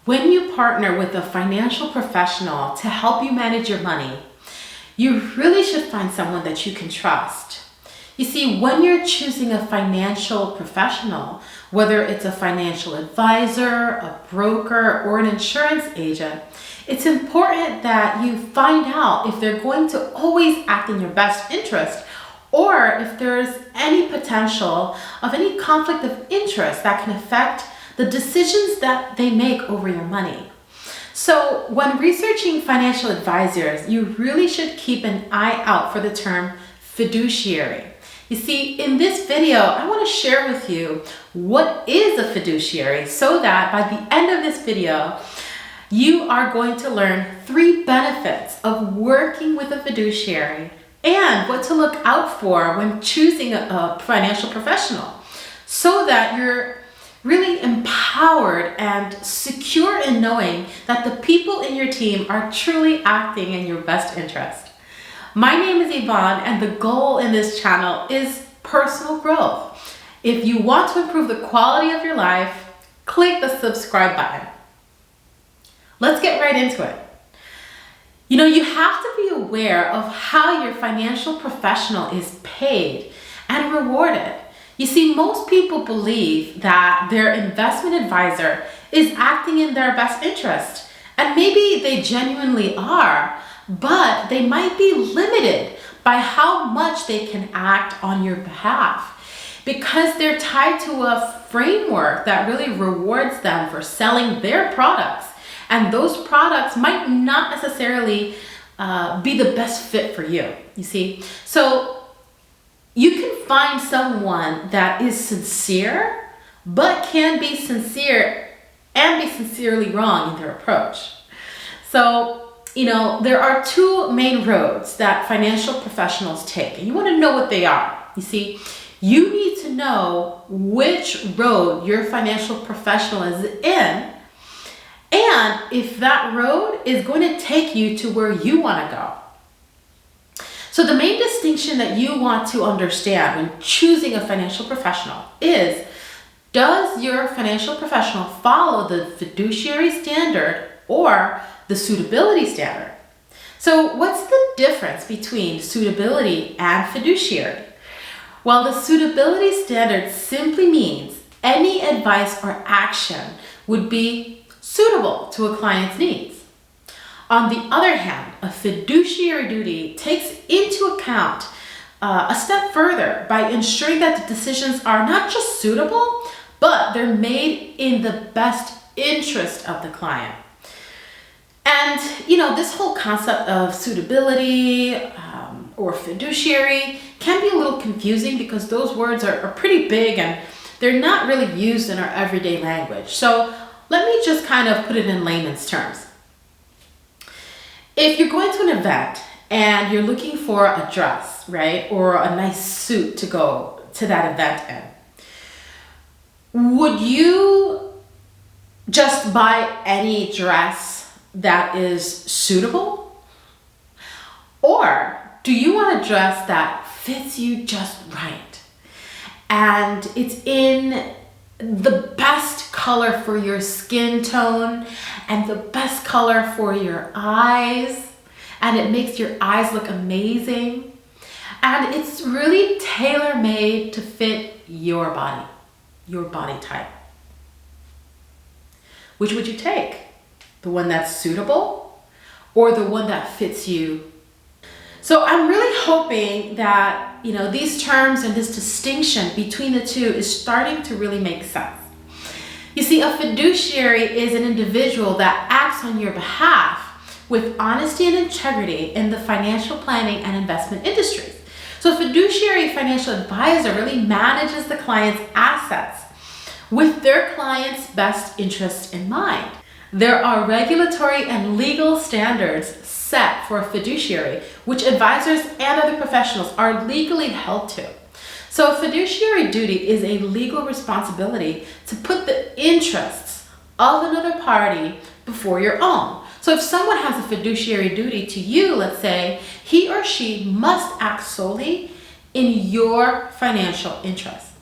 When you partner with a financial professional to help you manage your money, you really should find someone that you can trust. You see, when you're choosing a financial professional, whether it's a financial advisor, a broker, or an insurance agent, it's important that you find out if they're going to always act in your best interest, or if there's any potential of any conflict of interest that can affect the decisions that they make over your money. So when researching financial advisors, you really should keep an eye out for the term fiduciary. You see, in this video, I want to share with you what is a fiduciary so that by the end of this video, you are going to learn 3 benefits of working with a fiduciary and what to look out for when choosing a financial professional so that you're really empowered and secure in knowing that the people in your team are truly acting in your best interest. My name is Yvonne, and the goal in this channel is personal growth. If you want to improve the quality of your life, click the subscribe button. Let's get right into it. You have to be aware of how your financial professional is paid and rewarded. You see, most people believe that their investment advisor is acting in their best interest, and maybe they genuinely are, but they might be limited by how much they can act on your behalf because they're tied to a framework that really rewards them for selling their products, and those products might not necessarily be the best fit for you, you see. So you can find someone that is sincere, but can be sincere and be sincerely wrong in their approach. So, there are 2 main roads that financial professionals take, and you want to know what they are. You see, you need to know which road your financial professional is in, and if that road is going to take you to where you want to go. So the main distinction that you want to understand when choosing a financial professional is, does your financial professional follow the fiduciary standard or the suitability standard? So what's the difference between suitability and fiduciary? Well, the suitability standard simply means any advice or action would be suitable to a client's needs. On the other hand, a fiduciary duty takes into account a step further by ensuring that the decisions are not just suitable, but they're made in the best interest of the client. And, this whole concept of suitability or fiduciary can be a little confusing because those words are pretty big and they're not really used in our everyday language. So let me just kind of put it in layman's terms. If you're going to an event and you're looking for a dress, right, or a nice suit to go to that event in, would you just buy any dress that is suitable? Or do you want a dress that fits you just right and it's in the best color for your skin tone and the best color for your eyes, and it makes your eyes look amazing, and it's really tailor-made to fit your body type? Which would you take? The one that's suitable or the one that fits you? So I'm really hoping that these terms and this distinction between the 2 is starting to really make sense. You see, a fiduciary is an individual that acts on your behalf with honesty and integrity in the financial planning and investment industries. So a fiduciary financial advisor really manages the client's assets with their client's best interests in mind. There are regulatory and legal standards set for a fiduciary, which advisors and other professionals are legally held to. So a fiduciary duty is a legal responsibility to put the interests of another party before your own. So if someone has a fiduciary duty to you, let's say, he or she must act solely in your financial interests,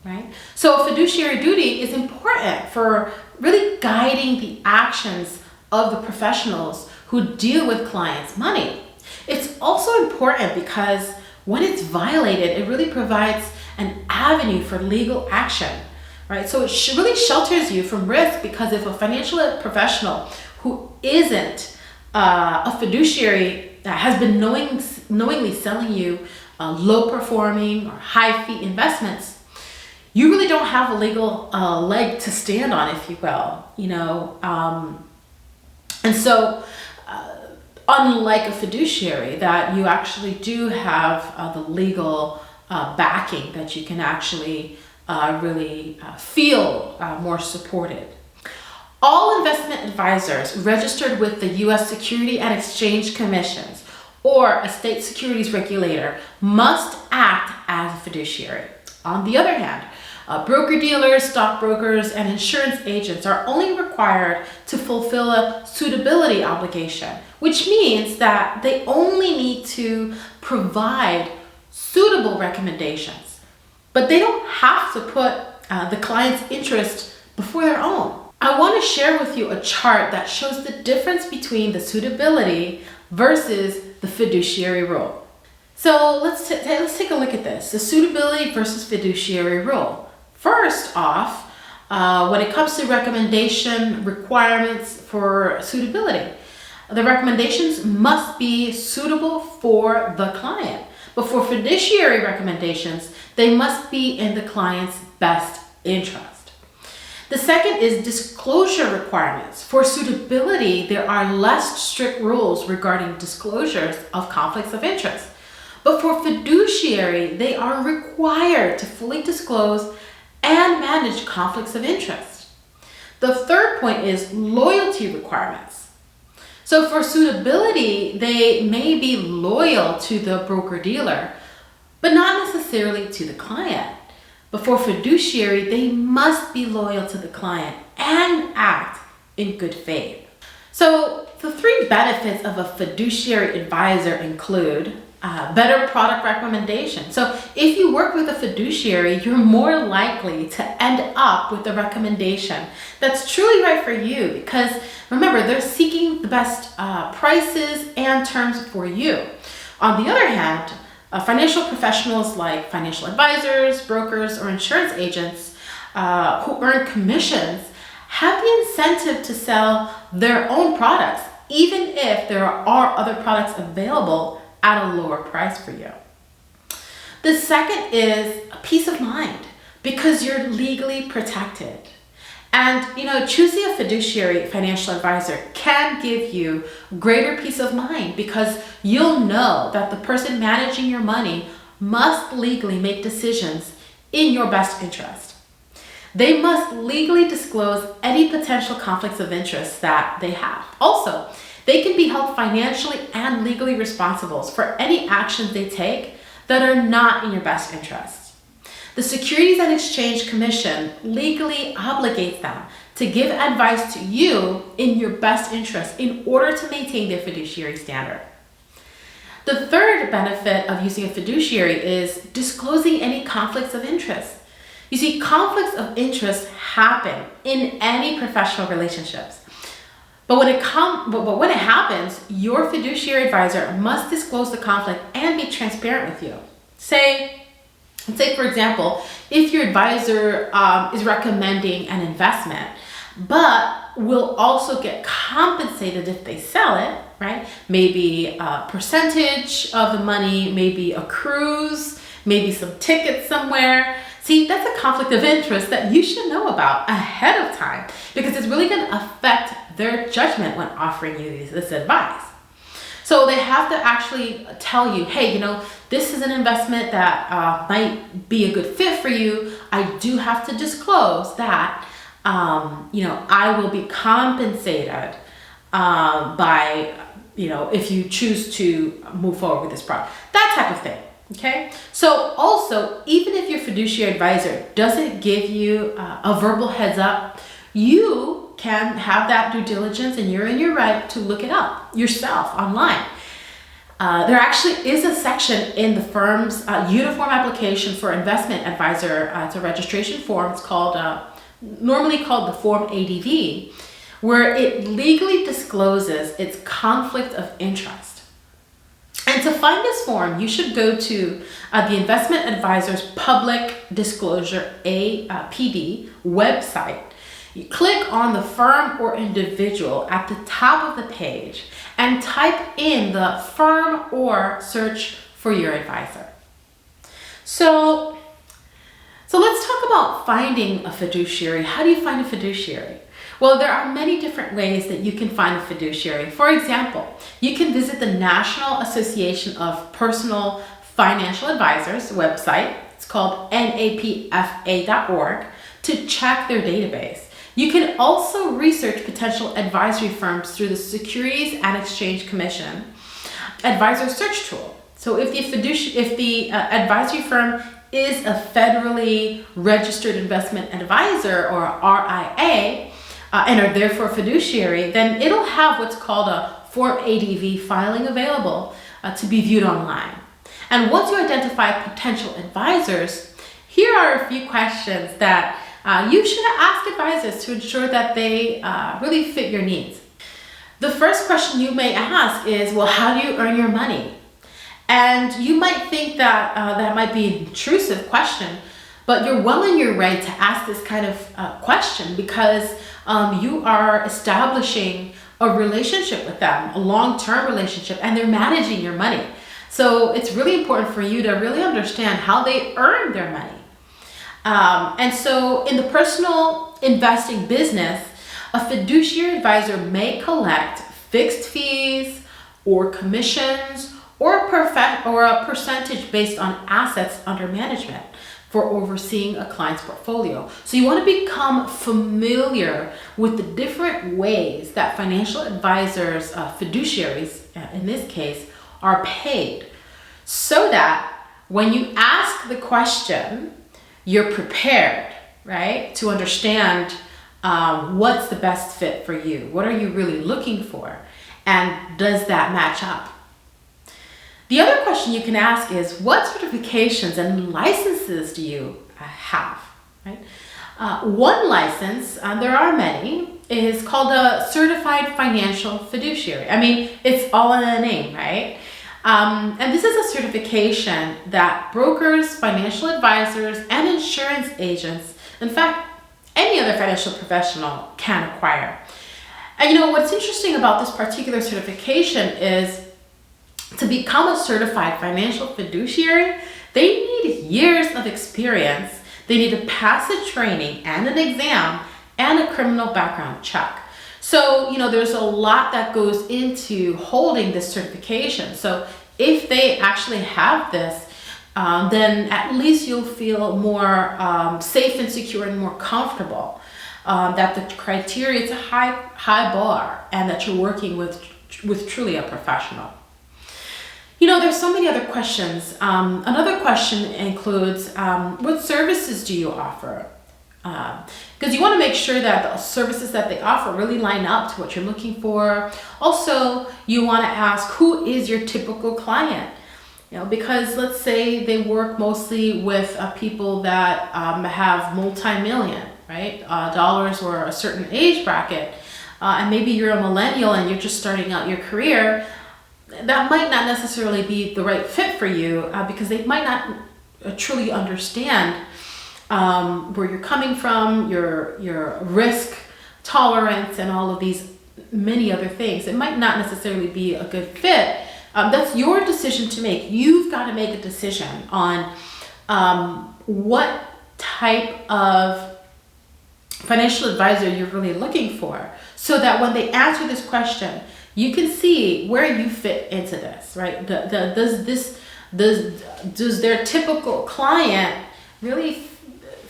right? So a fiduciary duty is important for really guiding the actions of the professionals who deal with clients' money. It's also important because when it's violated, it really provides an avenue for legal action, right? So it really shelters you from risk, because if a financial professional who isn't a fiduciary has been knowingly selling you low performing or high fee investments, you really don't have a legal leg to stand on, if you will, and so unlike a fiduciary, that you actually do have the legal backing that you can actually really feel more supported. All investment advisors registered with the U.S. Securities and Exchange Commissions or a state securities regulator must act as a fiduciary. On the other hand, broker-dealers, stockbrokers, and insurance agents are only required to fulfill a suitability obligation, which means that they only need to provide suitable recommendations, but they don't have to put the client's interest before their own. I want to share with you a chart that shows the difference between the suitability versus the fiduciary rule. So let's take a look at this, the suitability versus fiduciary rule. First off, when it comes to recommendation requirements for suitability, the recommendations must be suitable for the client. But for fiduciary recommendations, they must be in the client's best interest. The second is disclosure requirements. For suitability, there are less strict rules regarding disclosures of conflicts of interest. But for fiduciary, they are required to fully disclose and manage conflicts of interest. The third point is loyalty requirements. So for suitability, they may be loyal to the broker-dealer, but not necessarily to the client. But for fiduciary, they must be loyal to the client and act in good faith. So the three benefits of a fiduciary advisor include better product recommendation. So if you work with a fiduciary, you're more likely to end up with a recommendation that's truly right for you, because remember, they're seeking the best prices and terms for you. On the other hand, financial professionals like financial advisors, brokers, or insurance agents who earn commissions have the incentive to sell their own products, even if there are other products available at a lower price for you. The second is peace of mind, because you're legally protected. And choosing a fiduciary financial advisor can give you greater peace of mind, because you'll know that the person managing your money must legally make decisions in your best interest. They must legally disclose any potential conflicts of interest that they have. Also, they can be held financially and legally responsible for any actions they take that are not in your best interest. The Securities and Exchange Commission legally obligates them to give advice to you in your best interest in order to maintain their fiduciary standard. The third benefit of using a fiduciary is disclosing any conflicts of interest. You see, conflicts of interest happen in any professional relationships. But when it happens, your fiduciary advisor must disclose the conflict and be transparent with you. Say, for example, if your advisor is recommending an investment, but will also get compensated if they sell it, right? Maybe a percentage of the money, maybe a cruise, maybe some tickets somewhere. See, that's a conflict of interest that you should know about ahead of time, because it's really going to affect their judgment when offering you this advice. So they have to actually tell you, hey, this is an investment that might be a good fit for you. I do have to disclose that, I will be compensated by, if you choose to move forward with this product, that type of thing. Okay. So also, even if your fiduciary advisor doesn't give you a verbal heads up, you can have that due diligence, and you're in your right to look it up yourself online. There actually is a section in the firm's uniform application for investment advisor. It's a registration form. It's called normally called the Form ADV, where it legally discloses its conflict of interest. And to find this form, you should go to the Investment Advisor's Public Disclosure PD website. You click on the firm or individual at the top of the page and type in the firm or search for your advisor. So let's talk about finding a fiduciary. How do you find a fiduciary? Well, there are many different ways that you can find a fiduciary. For example, you can visit the National Association of Personal Financial Advisors website. It's called napfa.org to check their database. You can also research potential advisory firms through the Securities and Exchange Commission advisor search tool. So if the advisory firm is a federally registered investment advisor or RIA, and are therefore fiduciary, then it'll have what's called a Form ADV filing available to be viewed online. And once you identify potential advisors, here are a few questions that you should ask advisors to ensure that they really fit your needs. The first question you may ask is, well, how do you earn your money? And you might think that that might be an intrusive question, but you're well in your right to ask this kind of question because you are establishing a relationship with them, a long-term relationship, and they're managing your money. So it's really important for you to really understand how they earn their money. And so in the personal investing business, a fiduciary advisor may collect fixed fees or commissions or a percentage based on assets under management for overseeing a client's portfolio. So you want to become familiar with the different ways that financial advisors, fiduciaries in this case, are paid, so that when you ask the question, you're prepared, right, to understand what's the best fit for you. What are you really looking for? And does that match up? The other question you can ask is, what certifications and licenses do you have, right? One license, there are many, is called a Certified Financial Fiduciary. I mean, it's all in the name, right? And this is a certification that brokers, financial advisors, and insurance agents, in fact, any other financial professional can acquire. And you know, what's interesting about this particular certification is to become a certified financial fiduciary, they need years of experience. They need to pass a training and an exam and a criminal background check. So, you know, there's a lot that goes into holding this certification. So if they actually have this, then at least you'll feel more safe and secure and more comfortable that the criteria is a high bar and that you're working with truly a professional. You know, there's so many other questions. Another question includes, what services do you offer? Because you want to make sure that the services that they offer really line up to what you're looking for. Also, you want to ask, who is your typical client? You know, because let's say they work mostly with people that have multi-million, right, dollars or a certain age bracket, and maybe you're a millennial and you're just starting out your career. That might not necessarily be the right fit for you because they might not truly understand where you're coming from, your risk tolerance, and all of these many other things. It might not necessarily be a good fit. That's your decision to make. You've got to make a decision on what type of financial advisor you're really looking for, so that when they answer this question, you can see where you fit into this, right? Does their typical client really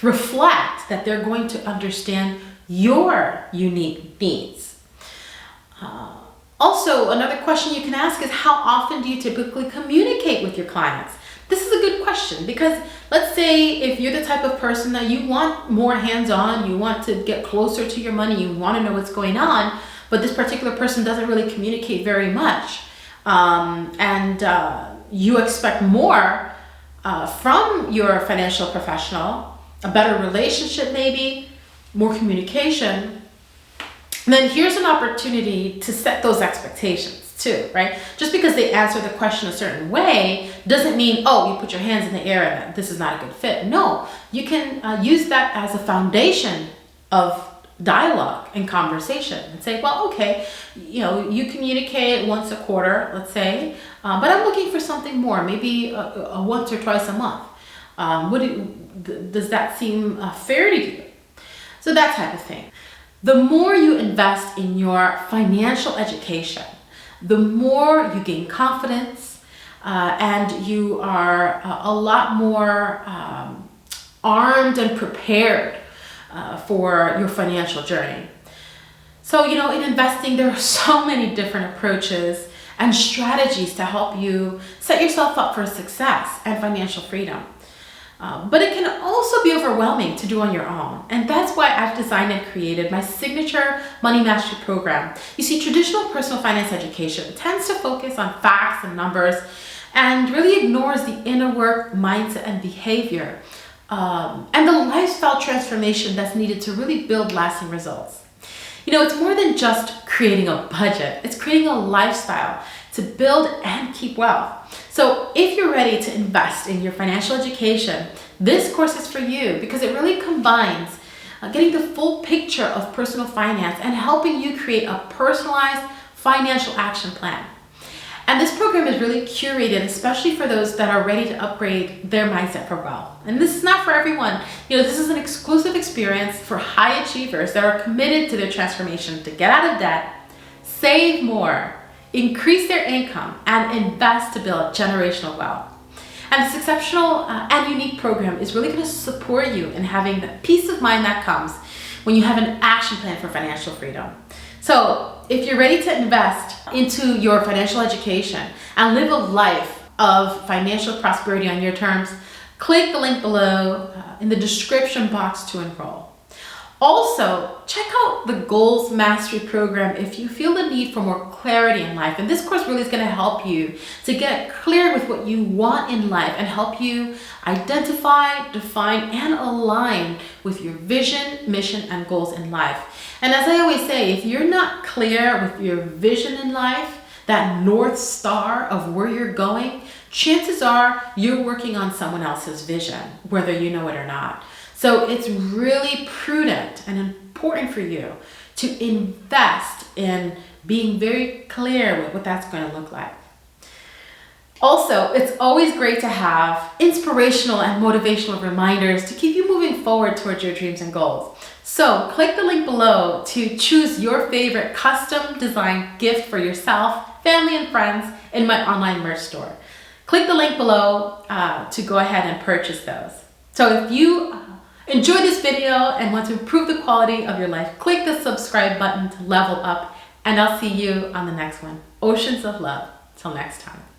reflect that they're going to understand your unique needs? Also, another question you can ask is, how often do you typically communicate with your clients? This is a good question because let's say if you're the type of person that you want more hands-on, you want to get closer to your money, you want to know what's going on, but this particular person doesn't really communicate very much, and you expect more from your financial professional, a better relationship maybe, more communication, then here's an opportunity to set those expectations too, right? Just because they answer the question a certain way doesn't mean, oh, you put your hands in the air and this is not a good fit. No, you can use that as a foundation of dialogue and conversation and say, well, okay, you communicate once a quarter, let's say, but I'm looking for something more, maybe a once or twice a month. Does that seem fair to you? So that type of thing. The more you invest in your financial education, the more you gain confidence, and you are a lot more armed and prepared for your financial journey. So, in investing, there are so many different approaches and strategies to help you set yourself up for success and financial freedom. But it can also be overwhelming to do on your own. And that's why I've designed and created my signature Money Mastery program. You see, traditional personal finance education tends to focus on facts and numbers and really ignores the inner work, mindset, and behavior, and the lifestyle transformation that's needed to really build lasting results. It's more than just creating a budget. It's creating a lifestyle to build and keep wealth. So if you're ready to invest in your financial education, this course is for you because it really combines getting the full picture of personal finance and helping you create a personalized financial action plan. And this program is really curated, especially for those that are ready to upgrade their mindset for wealth. And this is not for everyone. This is an exclusive experience for high achievers that are committed to their transformation to get out of debt, save more, increase their income, and invest to build generational wealth. And this exceptional and unique program is really going to support you in having the peace of mind that comes when you have an action plan for financial freedom. So if you're ready to invest into your financial education and live a life of financial prosperity on your terms, click the link below in the description box to enroll. Also, check out the Goals Mastery program if you feel the need for more clarity in life. And this course really is going to help you to get clear with what you want in life and help you identify, define, and align with your vision, mission, and goals in life. And as I always say, if you're not clear with your vision in life, that North Star of where you're going, chances are you're working on someone else's vision, whether you know it or not. So it's really prudent and important for you to invest in being very clear with what that's going to look like. Also, it's always great to have inspirational and motivational reminders to keep you moving forward towards your dreams and goals. So click the link below to choose your favorite custom designed gift for yourself, family, and friends in my online merch store. Click the link below to go ahead and purchase those. So if you enjoy this video and want to improve the quality of your life, click the subscribe button to level up, and I'll see you on the next one. Oceans of love. Till next time.